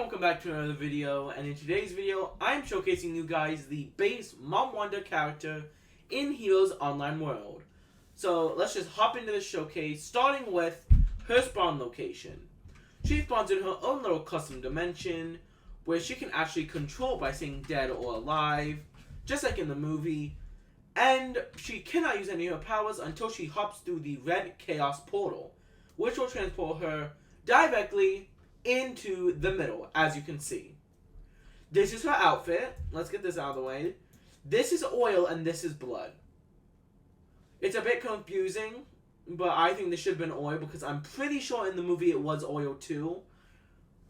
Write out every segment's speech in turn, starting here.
welcome back to another video, and in today's video, I'm showcasing you guys the base Wanda character in Heroes Online World. So let's just hop into the showcase, starting with her spawn location. She spawns in her own little custom dimension, where she can actually control by saying dead or alive, just like in the movie, and she cannot use any of her powers until she hops through the red chaos portal, which will transport her directly into the middle, as you can see. This is her outfit. Let's get this out of the way. This is oil and this is blood. It's a bit confusing, but I think this should have been oil because I'm pretty sure in the movie it was oil too.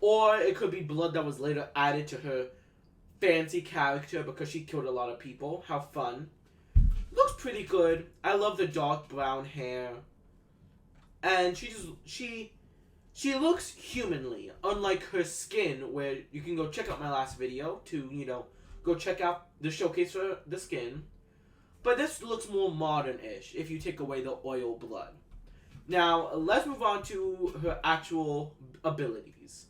Or it could be blood that was later added to her fancy character because she killed a lot of people. How fun. Looks pretty good. I love the dark brown hair. And she looks humanly, unlike her skin, where you can go check out my last video to, go check out the showcase for the skin. But this looks more modern-ish if you take away the oil blood. Now, let's move on to her actual abilities.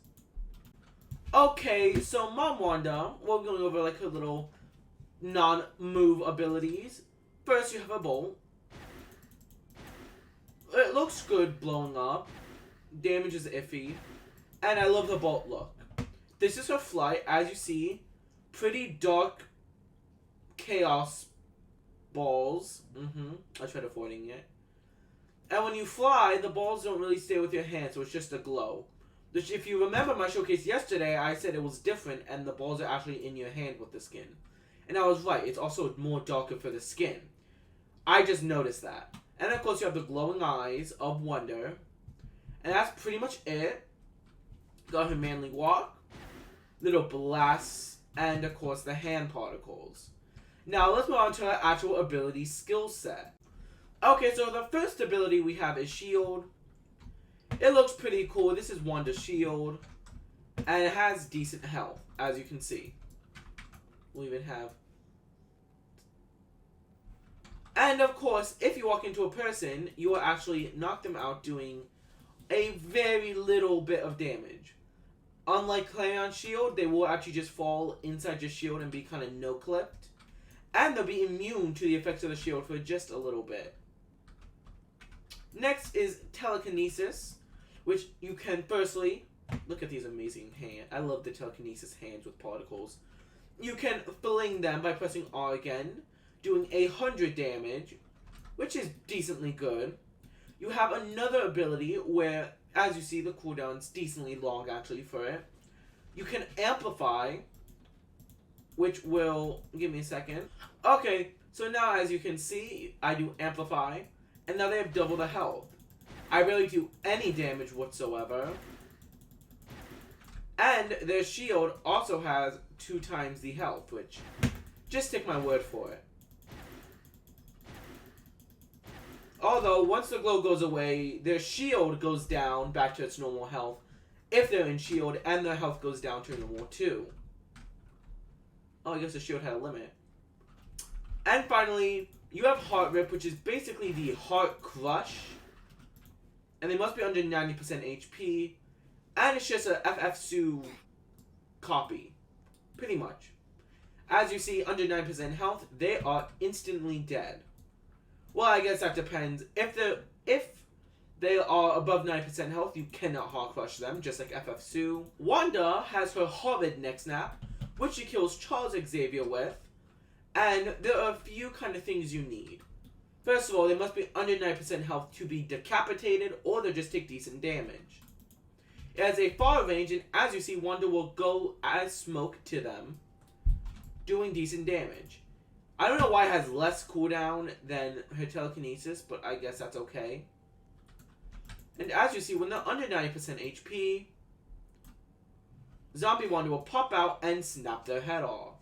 Okay, so Mom Wanda, we're going over like her little non-move abilities. First, you have a bolt. It looks good blowing up. Damage is iffy. And I love the bolt look. This is her flight. As you see, pretty dark chaos balls. I tried avoiding it. And when you fly, the balls don't really stay with your hand, so it's just a glow. Which, if you remember my showcase yesterday, I said it was different and the balls are actually in your hand with the skin. And I was right. It's also more darker for the skin. I just noticed that. And of course, you have the glowing eyes of wonder. And that's pretty much it. Got her manly walk, little blasts, and of course the hand particles. Now let's move on to her actual ability skill set. Okay, so the first ability we have is Shield. It looks pretty cool. This is Wanda's shield. And it has decent health, as you can see. We'll even have... And of course, if you walk into a person, you will actually knock them out doing a very little bit of damage. Unlike Clayon's shield, they will actually just fall inside your shield and be kind of no-clipped. And they'll be immune to the effects of the shield for just a little bit. Next is Telekinesis, which you can firstly... Look at these amazing hands. I love the Telekinesis hands with particles. You can fling them by pressing R again, doing 100 damage, which is decently good. You have another ability where, as you see, the cooldown's decently long actually for it. You can Amplify, which will... Give me a second. Okay, so now as you can see, I do Amplify, and now they have double the health. I rarely do any damage whatsoever. And their shield also has 2 times the health, which... Just take my word for it. Although, once the glow goes away, their shield goes down back to its normal health if they're in shield, and their health goes down to normal too. Oh, I guess the shield had a limit. And finally, you have Heart Rip, which is basically the Heart Crush. And they must be under 90% HP. And it's just a FF2 copy. Pretty much. As you see, under 9% health, they are instantly dead. Well, I guess that depends. If they are above 9% health, you cannot Heart Crush them, just like FF2. Wanda has her Horrid neck snap, which she kills Charles Xavier with. And there are a few kind of things you need. First of all, they must be under 9% health to be decapitated, or they'll just take decent damage. It has a far range, and as you see, Wanda will go as smoke to them, doing decent damage. I don't know why it has less cooldown than her Telekinesis, but I guess that's okay. And as you see, when they're under 90% HP, Zombie Wanda will pop out and snap their head off.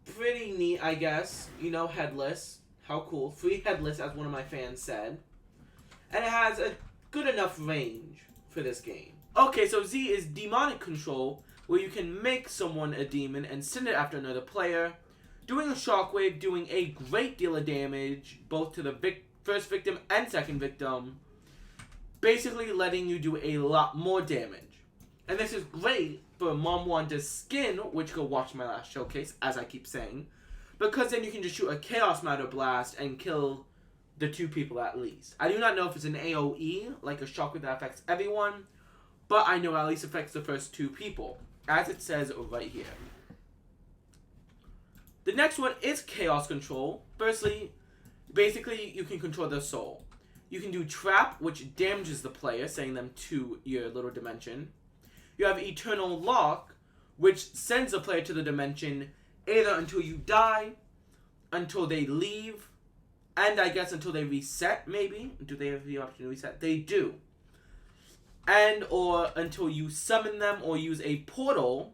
Pretty neat, I guess. Headless. How cool. Free headless, as one of my fans said. And it has a good enough range for this game. Okay, so Z is Demonic Control, where you can make someone a demon and send it after another player, doing a shockwave, doing a great deal of damage, both to the first victim and second victim, basically letting you do a lot more damage. And this is great for Mom Wanda's skin, which go watch my last showcase, as I keep saying. Because then you can just shoot a Chaos Matter Blast and kill the 2 people at least. I do not know if it's an AoE, like a shockwave that affects everyone, but I know it at least affects the first 2 people, as it says right here. The next one is Chaos Control. Firstly, basically you can control their soul. You can do Trap, which damages the player, sending them to your little dimension. You have Eternal Lock, which sends the player to the dimension either until you die, until they leave, and I guess until they reset, maybe. Do they have the option to reset? They do. And or until you summon them or use a portal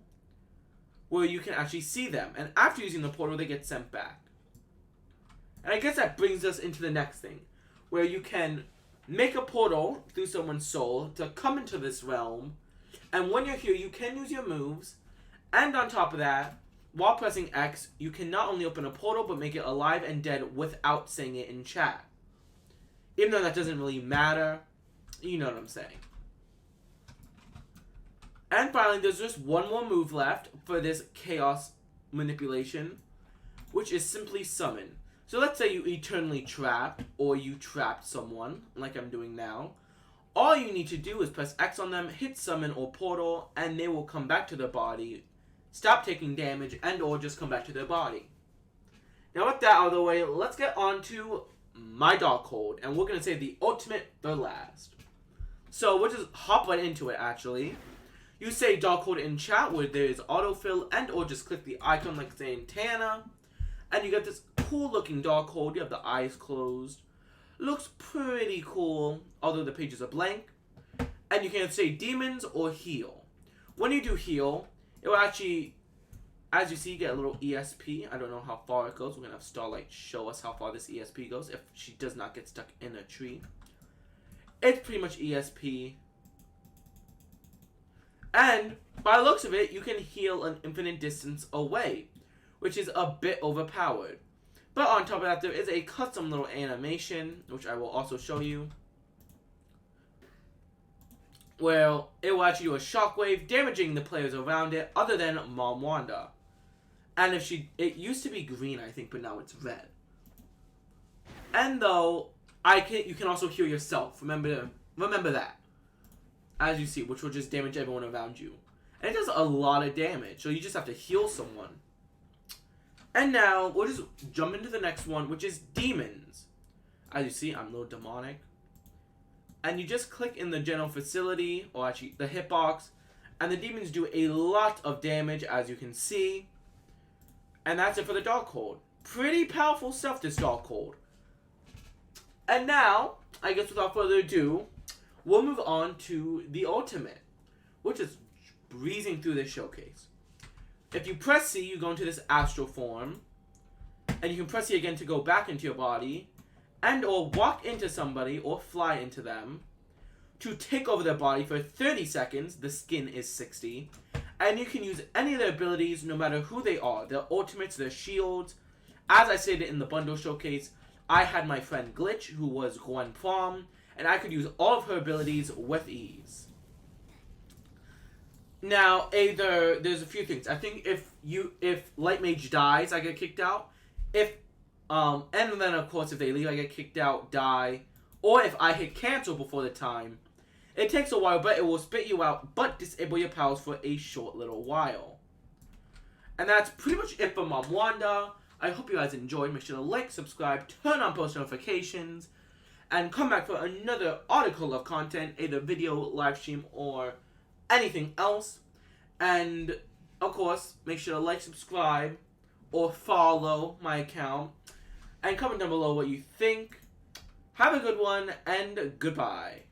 where you can actually see them. And after using the portal, they get sent back. And I guess that brings us into the next thing, where you can make a portal through someone's soul to come into this realm. And when you're here, you can use your moves. And on top of that, while pressing X, you can not only open a portal, but make it alive and dead without saying it in chat. Even though that doesn't really matter, you know what I'm saying. And finally, there's just one more move left for this chaos manipulation, which is simply summon. So let's say you eternally trapped, or you trapped someone, like I'm doing now. All you need to do is press X on them, hit summon or portal, and they will come back to their body, stop taking damage, and or just come back to their body. Now with that out of the way, let's get on to my Darkhold, and we're going to say the ultimate for last. So we'll just hop right into it actually. You say Darkhold in chat where there is autofill, and or just click the icon like saying Tana, and you get this cool looking Darkhold. You have the eyes closed. Looks pretty cool, although the pages are blank. And you can say demons or heal. When you do heal, it will actually, as you see, get a little ESP. I don't know how far it goes. We're going to have Starlight show us how far this ESP goes if she does not get stuck in a tree. It's pretty much ESP. And by the looks of it, you can heal an infinite distance away, which is a bit overpowered. But on top of that, there is a custom little animation, which I will also show you, where it will actually do a shockwave, damaging the players around it, other than Mom Wanda. And if it used to be green, I think, but now it's red. And though, you can also heal yourself. Remember that. As you see, which will just damage everyone around you. And it does a lot of damage, so you just have to heal someone. And now, we'll just jump into the next one, which is demons. As you see, I'm a little demonic. And you just click in the general facility, or actually the hitbox, and the demons do a lot of damage, as you can see. And that's it for the Darkhold. Pretty powerful stuff, this Darkhold. And now, I guess without further ado, we'll move on to the ultimate, which is breezing through this showcase. If you press C, you go into this astral form, and you can press C again to go back into your body, and or walk into somebody or fly into them to take over their body for 30 seconds. The skin is 60, and you can use any of their abilities no matter who they are, their ultimates, their shields. As I stated in the bundle showcase, I had my friend Glitch, who was Gwen Prom, and I could use all of her abilities with ease. Now, there's a few things. I think if Light Mage dies, I get kicked out. And then of course if they leave, I get kicked out, die. Or if I hit cancel before the time, it takes a while, but it will spit you out, but disable your powers for a short little while. And that's pretty much it for Mom Wanda. I hope you guys enjoyed. Make sure to like, subscribe, turn on post notifications, and come back for another article of content, either video, live stream, or anything else. And of course, make sure to like, subscribe, or follow my account, and comment down below what you think. Have a good one, and goodbye.